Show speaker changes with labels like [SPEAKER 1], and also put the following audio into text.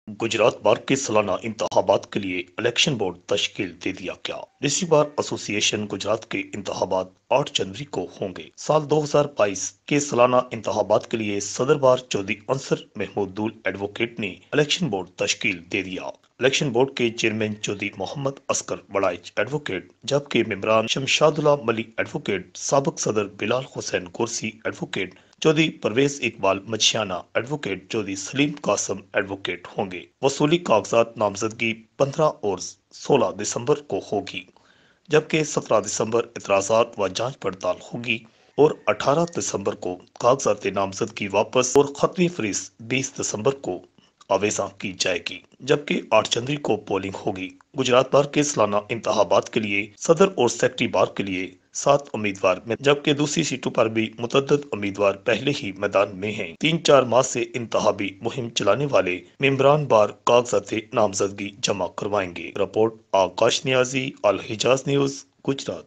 [SPEAKER 1] गुजरात बार के सालाना इंतखाबात के लिए इलेक्शन बोर्ड तश्कील दे दिया क्या। डिस्ट्रिक्ट बार एसोसिएशन गुजरात के इंतखाबात 8 जनवरी को होंगे। साल 2022 के सालाना इंतखाबात के लिए सदर बार चौधरी अंसर महमूदुल एडवोकेट ने इलेक्शन बोर्ड तश्कील दे दिया। इलेक्शन बोर्ड के चेयरमैन चौधरी मोहम्मद असकर बड़ाइच एडवोकेट, जबकि मेंबरान शमशादुल्ला मलिक एडवोकेट, साबिक सदर बिलाल हुसैन कुर्सी advocate, Chaudhary Parvez Iqbal Machhiyana advocate, Chaudhary Saleem Qasim advocate होंगे। वसूली कागजात नामजदगी 15 और 16 दिसंबर को होगी, जबकि 17 दिसंबर इतराजात व जांच पड़ताल होगी और 18 दिसंबर को कागजात नामजदगी वापस और खत्मी फरीस 20 दिसंबर को आवेजा की जाएगी, जबकि 8 जनवरी को पोलिंग होगी। गुजरात बार के सालाना इंतखाबात के लिए सदर और सेक्रेटरी बार के लिए 7 उम्मीदवार में, जबकि दूसरी सीटों पर भी मुतअद्दिद उम्मीदवार पहले ही मैदान में हैं। 3-4 माह से इंतखाबी मुहिम चलाने वाले मेंबरान बार कागजात नामजदगी जमा करवाएंगे। रिपोर्ट आकाश नियाजी, अल-हिजाज न्यूज, गुजरात।